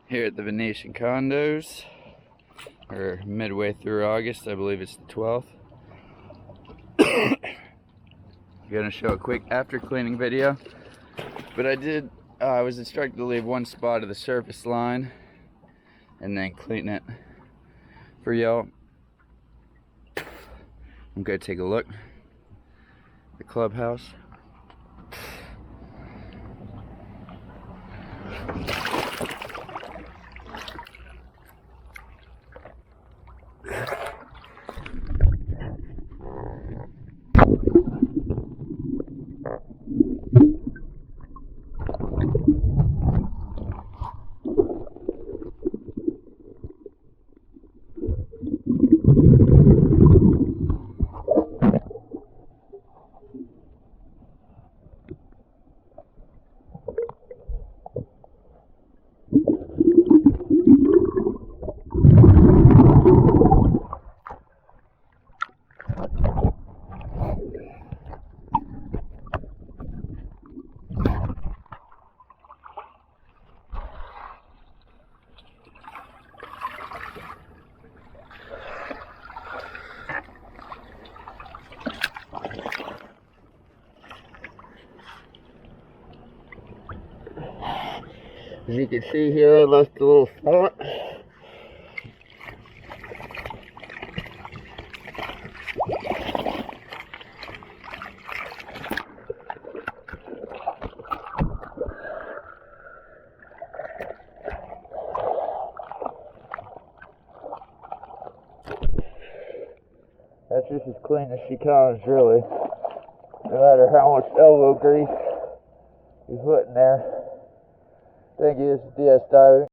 Here at the Venetian Condos, or midway through August, I believe it's the 12th. I'm gonna show a quick after cleaning video, but I was instructed to leave one spot of the surface line and then clean it for y'all. I'm gonna take a look at the clubhouse. As you can see here, I left a little spot. That's just as clean as she comes, really. No matter how much elbow grease you put in there. Thank you, this is DS Diving.